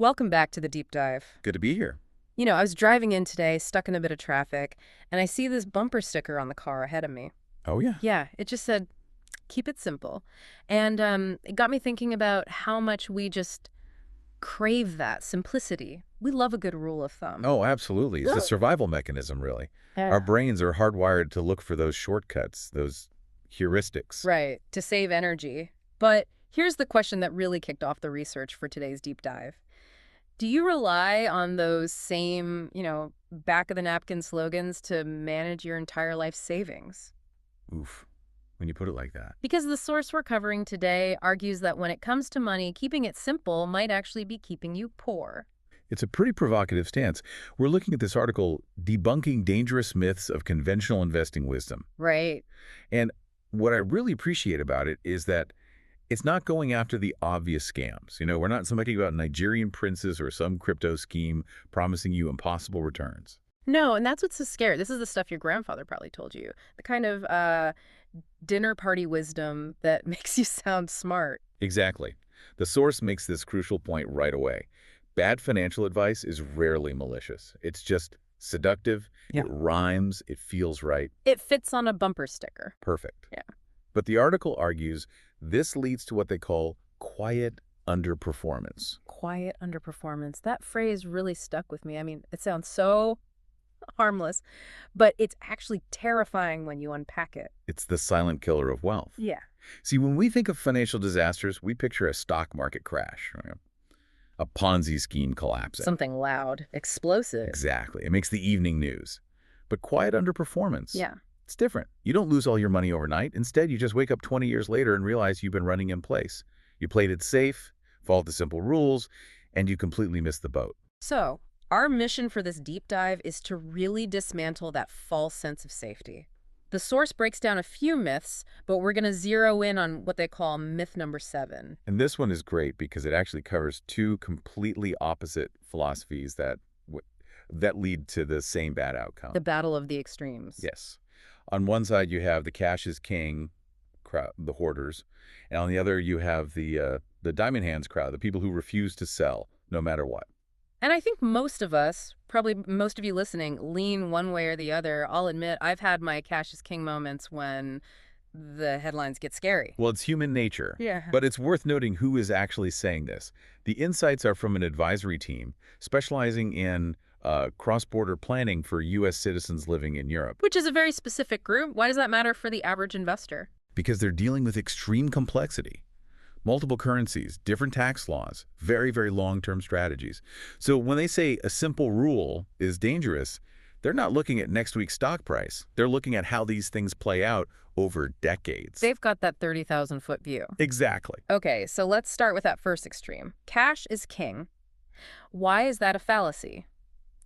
Welcome back to the deep dive. Good to be here. I was driving in today, stuck in a bit of traffic, and I see this bumper sticker on the car ahead of me. Oh, yeah. Yeah, it just said, keep it simple. And it got me thinking about how much we just crave that simplicity. We love a good rule of thumb. Oh, absolutely. It's a Ugh. survival mechanism, really. Our Yeah. brains are hardwired to look for those shortcuts, those heuristics. Right, to save energy. But here's the question that really kicked off the research for today's deep dive. Do you rely on those same, back of the napkin slogans to manage your entire life savings? Oof, when you put it like that. Because the source we're covering today argues that when it comes to money, keeping it simple might actually be keeping you poor. It's a pretty provocative stance. We're looking at this article, Debunking Dangerous Myths of Conventional Investing Wisdom. Right. And what I really appreciate about it is that it's not going after the obvious scams. We're not talking about Nigerian princes or some crypto scheme promising you impossible returns. No, and that's what's so scary. This is the stuff your grandfather probably told you. The kind of dinner party wisdom that makes you sound smart. Exactly. The source makes this crucial point right away. Bad financial advice is rarely malicious. It's just seductive, Yeah. it rhymes, it feels right. It fits on a bumper sticker. Perfect. Yeah. But the article argues this leads to what they call quiet underperformance. Quiet underperformance. That phrase really stuck with me. I mean, it sounds so harmless, but it's actually terrifying when you unpack it. It's the silent killer of wealth. Yeah. See, when we think of financial disasters, we picture a stock market crash, a Ponzi scheme collapsing. Something loud, explosive. Exactly. It makes the evening news. But quiet underperformance. Yeah. It's different. You don't lose all your money overnight. Instead, you just wake up 20 years later and realize you've been running in place. You played it safe, followed the simple rules, and you completely missed the boat. So, our mission for this deep dive is to really dismantle that false sense of safety. The source breaks down a few myths, but we're going to zero in on what they call myth number 7. And this one is great because it actually covers two completely opposite philosophies that lead to the same bad outcome. The battle of the extremes. Yes. On one side, you have the cash is king crowd, the hoarders, and on the other, you have the diamond hands crowd, the people who refuse to sell no matter what. And I think most of us, probably most of you listening, lean one way or the other. I'll admit I've had my cash is king moments when the headlines get scary. Well, it's human nature. Yeah. But it's worth noting who is actually saying this. The insights are from an advisory team specializing in cross-border planning for U.S. citizens living in Europe. Which is a very specific group. Why does that matter for the average investor? Because they're dealing with extreme complexity. Multiple currencies, different tax laws, very, very long-term strategies. So when they say a simple rule is dangerous, they're not looking at next week's stock price. They're looking at how these things play out over decades. They've got that 30,000-foot view. Exactly. Okay, so let's start with that first extreme. Cash is king. Why is that a fallacy?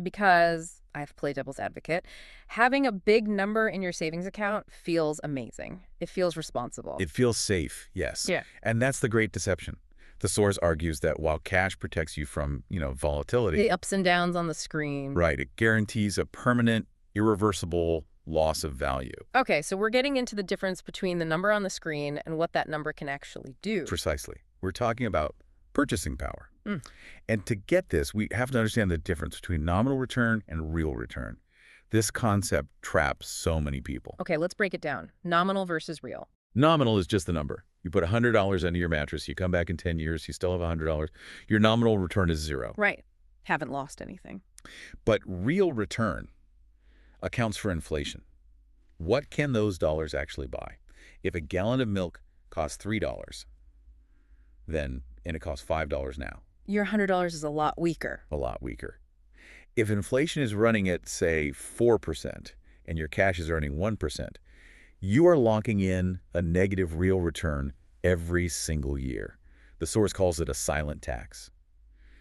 Because, I have to play devil's advocate, having a big number in your savings account feels amazing. It feels responsible. It feels safe, yes. Yeah. And that's the great deception. The source argues that while cash protects you from, volatility, The ups and downs on the screen. right, it guarantees a permanent, irreversible loss of value. Okay, so we're getting into the difference between the number on the screen and what that number can actually do. Precisely. We're talking about purchasing power. Mm. And to get this, we have to understand the difference between nominal return and real return. This concept traps so many people. Okay, let's break it down. Nominal versus real. Nominal is just the number. You put $100 under your mattress, you come back in 10 years, you still have $100. Your nominal return is zero. Right. Haven't lost anything. But real return accounts for inflation. What can those dollars actually buy? If a gallon of milk costs $3, and it costs $5 now, Your $100 is a lot weaker. a lot weaker. If inflation is running at, say, 4% and your cash is earning 1%, you are locking in a negative real return every single year. The source calls it a silent tax.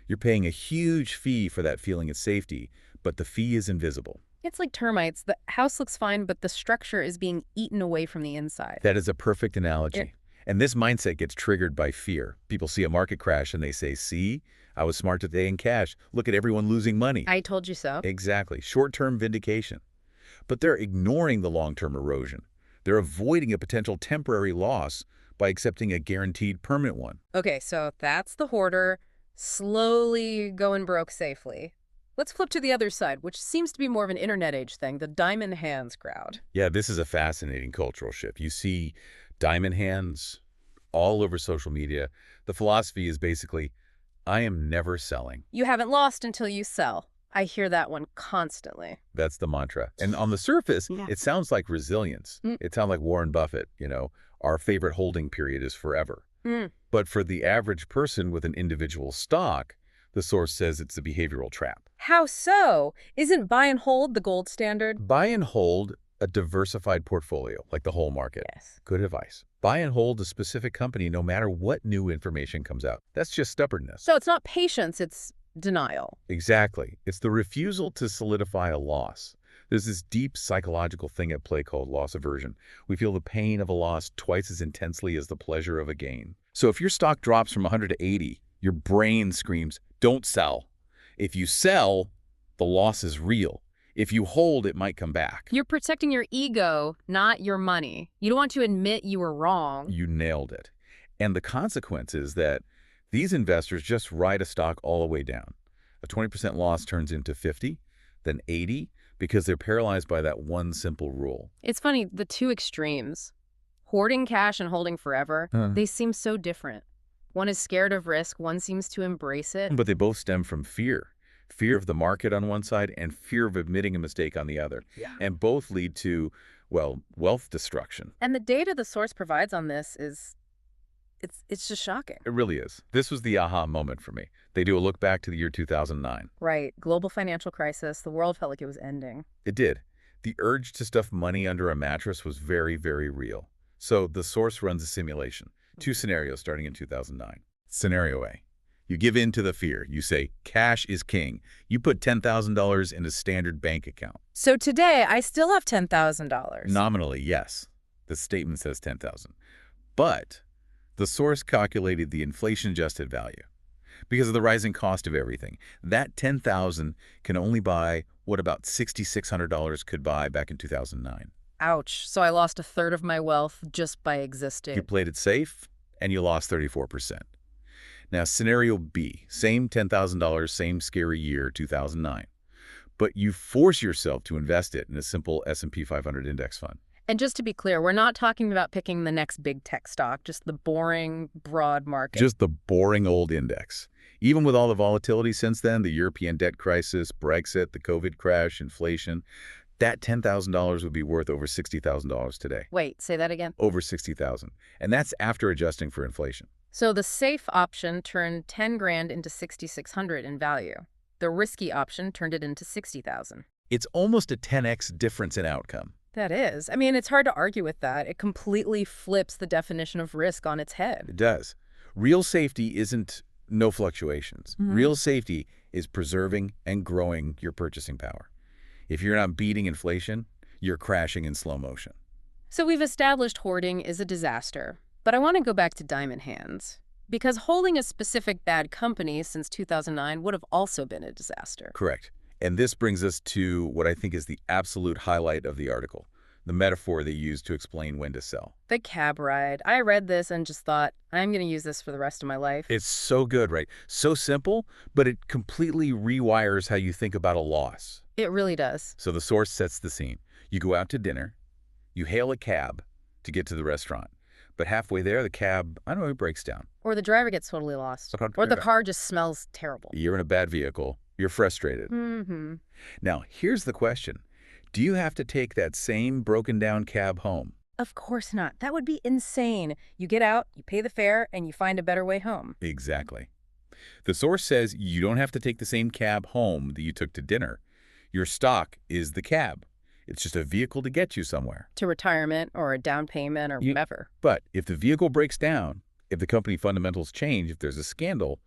You're paying a huge fee for that feeling of safety, but the fee is invisible. It's like termites. The house looks fine, but the structure is being eaten away from the inside. That is a perfect analogy. Yeah. And this mindset gets triggered by fear. People see a market crash and they say, see, I was smart today in cash. Look at everyone losing money. I told you so. Exactly. Short-term vindication. But they're ignoring the long-term erosion. They're avoiding a potential temporary loss by accepting a guaranteed permanent one. Okay, so that's the hoarder. Slowly going broke safely. Let's flip to the other side, which seems to be more of an internet age thing, the diamond hands crowd. Yeah, this is a fascinating cultural shift. You see diamond hands all over social media. The philosophy is basically, I am never selling. You haven't lost until you sell. I hear that one constantly. That's the mantra. And on the surface, Yeah. it sounds like resilience. Mm. It sounds like Warren Buffett, our favorite holding period is forever. Mm. But for the average person with an individual stock, the source says it's a behavioral trap. How so? Isn't buy and hold the gold standard? Buy and hold a diversified portfolio, like the whole market. Yes. Good advice. Buy and hold a specific company no matter what new information comes out. That's just stubbornness. So it's not patience, it's denial. Exactly. It's the refusal to solidify a loss. There's this deep psychological thing at play called loss aversion. We feel the pain of a loss twice as intensely as the pleasure of a gain. So if your stock drops from 100 to 80, your brain screams, don't sell. If you sell, the loss is real. If you hold, it might come back. You're protecting your ego, not your money. You don't want to admit you were wrong. You nailed it. And the consequence is that these investors just ride a stock all the way down. A 20% loss turns into 50, then 80, because they're paralyzed by that one simple rule. It's funny, the two extremes, hoarding cash and holding forever, they seem so different. One is scared of risk, one seems to embrace it. But they both stem from fear. Fear of the market on one side and fear of admitting a mistake on the other. Yeah. And both lead to, well, wealth destruction. And the data the source provides on this is, it's just shocking. It really is. This was the aha moment for me. They do a look back to the year 2009. Right. Global financial crisis. The world felt like it was ending. It did. The urge to stuff money under a mattress was very, very real. So the source runs a simulation. Two scenarios starting in 2009. Scenario A. You give in to the fear. You say, cash is king. You put $10,000 in a standard bank account. So today, I still have $10,000. Nominally, yes. The statement says $10,000. But the source calculated the inflation-adjusted value. Because of the rising cost of everything, that $10,000 can only buy what about $6,600 could buy back in 2009. Ouch. So I lost a third of my wealth just by You existing. played it safe, and you lost 34%. Now, scenario B, same $10,000, same scary year, 2009. But you force yourself to invest it in a simple S&P 500 index fund. And just to be clear, we're not talking about picking the next big tech stock, just the boring, broad market. Just the boring old index. Even with all the volatility since then, the European debt crisis, Brexit, the COVID crash, inflation, that $10,000 would be worth over $60,000 today. Wait, say that again. Over $60,000. And that's after adjusting for inflation. So the safe option turned 10 grand into 6,600 in value. The risky option turned it into 60,000. It's almost a 10x difference in outcome. That is. I mean, it's hard to argue with that. It completely flips the definition of risk on its head. It does. Real safety isn't no fluctuations. Real safety is preserving and growing your purchasing power. If you're not beating inflation, you're crashing in slow motion. So we've established hoarding is a disaster. But I want to go back to diamond hands. Because holding a specific bad company since 2009 would have also been a disaster. Correct. And this brings us to what I think is the absolute highlight of the article, the metaphor they use to explain when to sell. The cab ride. I read this and just thought, I'm going to use this for the rest of my life. It's so good, right? So simple, but it completely rewires how you think about a loss. It really does. So the source sets the scene. You go out to dinner, you hail a cab to get to the restaurant. But halfway there, the cab, I don't know, it breaks down. Or the driver gets totally lost. Or the car just smells terrible. You're in a bad vehicle. You're frustrated. Mm-hmm. Now, here's the question. Do you have to take that same broken down cab home? Of course not. That would be insane. You get out, you pay the fare, and you find a better way home. Exactly. The source says you don't have to take the same cab home that you took to dinner. Your stock is the cab. It's just a vehicle to get you somewhere. To retirement or a down payment or whatever. But if the vehicle breaks down, if the company fundamentals change, if there's a scandal,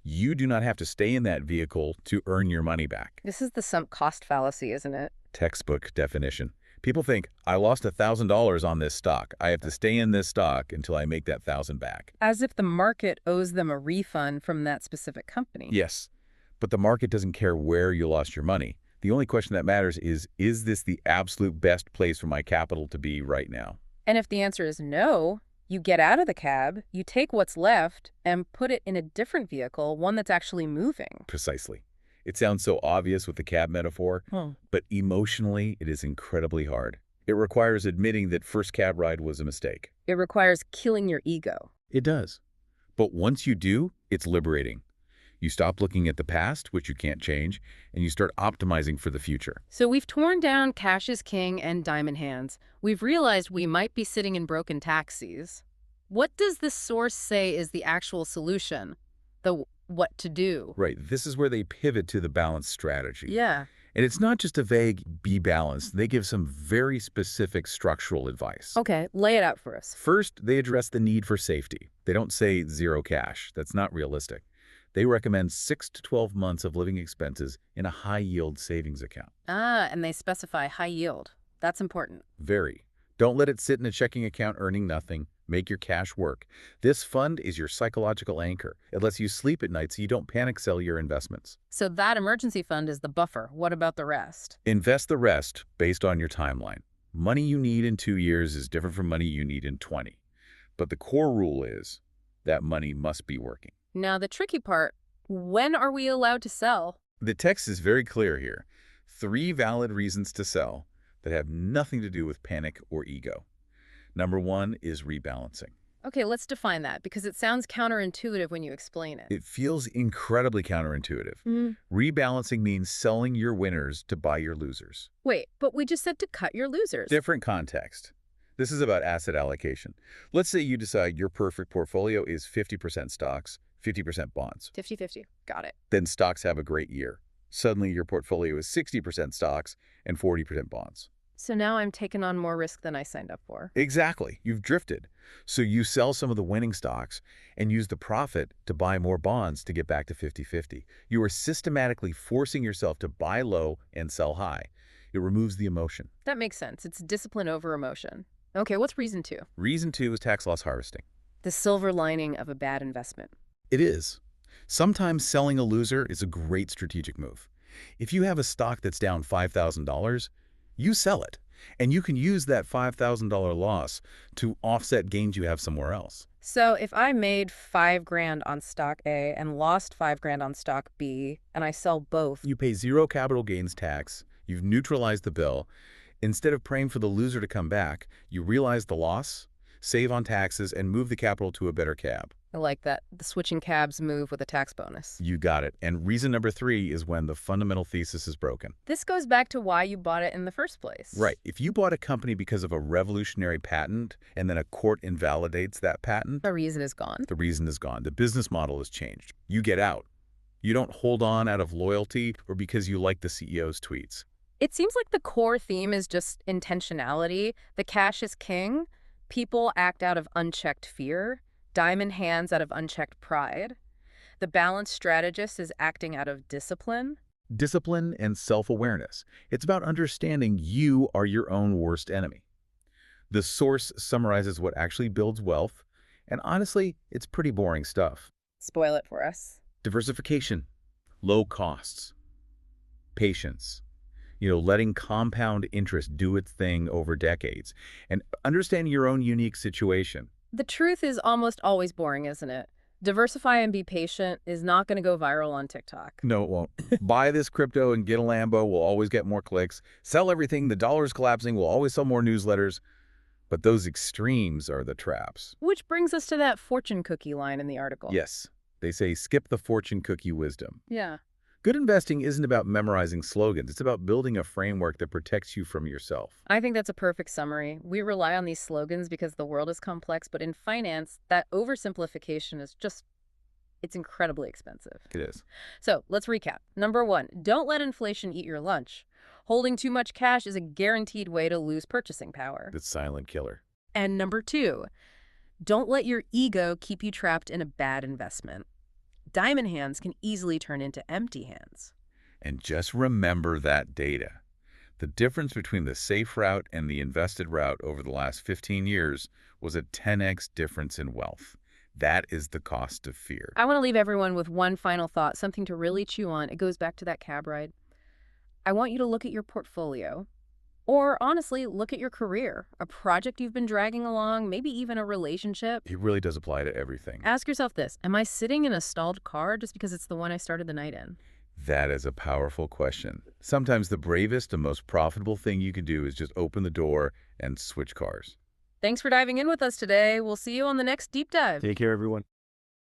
you do not have to stay in that vehicle to earn your money back. This is the sunk cost fallacy, isn't it? Textbook definition. People think, I lost $1,000 on this stock. I have to stay in this stock until I make that $1,000 back. As if the market owes them a refund from that specific company. Yes, but the market doesn't care where you lost your money. The only question that matters is this the absolute best place for my capital to be right now? And if the answer is no, You get out of the cab, you take what's left, and put it in a different vehicle, one that's actually moving. Precisely. It sounds so obvious with the cab metaphor, Hmm. but emotionally, it is incredibly hard. It requires admitting that first cab ride was a mistake. It requires killing your ego. It does. But once you do, it's liberating. You stop looking at the past, which you can't change, and you start optimizing for the future. So we've torn down Cash is King and Diamond Hands. We've realized we might be sitting in broken taxis. What does this source say is the actual solution? The what to do? Right, this is where they pivot to the balanced strategy. Yeah. And it's not just a vague be balanced. They give some very specific structural advice. Okay, lay it out for us. First, they address the need for safety. They don't say zero cash. That's not realistic. They recommend 6 to 12 months of living expenses in a high-yield savings account. Ah, and they specify high yield. That's important. Very. Don't let it sit in a checking account earning nothing. Make your cash work. This fund is your psychological anchor. It lets you sleep at night so you don't panic sell your investments. So that emergency fund is the buffer. What about the rest? Invest the rest based on your timeline. Money you need in 2 years is different from money you need in 20. But the core rule is that money must be working. Now, the tricky part, when are we allowed to sell? The text is very clear here. 3 valid reasons to sell that have nothing to do with panic or ego. Number 1 is rebalancing. Okay, let's define that because it sounds counterintuitive when you explain it. It feels incredibly counterintuitive. Rebalancing means selling your winners to buy your losers. Wait, but we just said to cut your losers. Different context. This is about asset allocation. Let's say you decide your perfect portfolio is 50% stocks, 50% bonds. 50-50. Got it. Then stocks have a great year. Suddenly your portfolio is 60% stocks and 40% bonds. So now I'm taking on more risk than I signed up for. Exactly. You've drifted. So you sell some of the winning stocks and use the profit to buy more bonds to get back to 50-50. You are systematically forcing yourself to buy low and sell high. It removes the emotion. That makes sense. It's discipline over emotion. Okay, what's reason 2? Reason 2 is tax loss harvesting. The silver lining of a bad investment. It is. Sometimes selling a loser is a great strategic move. If you have a stock that's down $5,000, you sell it, and you can use that $5,000 loss to offset gains you have somewhere else. So if I made $5,000 on stock A and lost $5,000 on stock B, and I sell both, You pay 0 capital gains tax, you've neutralized the bill. Instead of praying for the loser to come back, you realize the loss, save on taxes, and move the capital to a better cab. I like that. The switching cabs move with a tax bonus. You got it. And reason number 3 is when the fundamental thesis is broken. This goes back to why you bought it in the first place. Right. If you bought a company because of a revolutionary patent and then a court invalidates that patent, The reason is gone. the reason is gone. The business model has changed. You get out. You don't hold on out of loyalty or because you like the CEO's tweets. It seems like the core theme is just intentionality. The cash is king. People act out of unchecked fear. Diamond hands out of unchecked pride. The balanced strategist is acting out of discipline. Discipline and self-awareness. It's about understanding you are your own worst enemy. The source summarizes what actually builds wealth, and honestly, it's pretty boring stuff. Spoil it for us. Diversification, low costs, patience, letting compound interest do its thing over decades, and understanding your own unique situation. The truth is almost always boring, isn't it? Diversify and be patient is not going to go viral on TikTok. No, it won't. Buy this crypto and get a Lambo, we'll always get more clicks. Sell everything, the dollar's collapsing, we'll always sell more newsletters. But those extremes are the traps. Which brings us to that fortune cookie line in the article. Yes, they say skip the fortune cookie wisdom. Yeah. Good investing isn't about memorizing slogans. It's about building a framework that protects you from yourself. I think that's a perfect summary. We rely on these slogans because the world is complex, but in finance, that oversimplification is it's incredibly expensive. It is. So let's recap. Number 1, don't let inflation eat your lunch. Holding too much cash is a guaranteed way to lose purchasing power. The silent killer. And number 2, don't let your ego keep you trapped in a bad investment. Diamond hands can easily turn into empty hands. And just remember that data. The difference between the safe route and the invested route over the last 15 years was a 10x difference in wealth. That is the cost of fear. I want to leave everyone with one final thought, something to really chew on. It goes back to that cab ride. I want you to look at your portfolio. Or honestly, look at your career, a project you've been dragging along, maybe even a relationship. It really does apply to everything. Ask yourself this: am I sitting in a stalled car just because it's the one I started the night in? That is a powerful question. Sometimes the bravest and most profitable thing you can do is just open the door and switch cars. Thanks for diving in with us today. We'll see you on the next deep dive. Take care, everyone.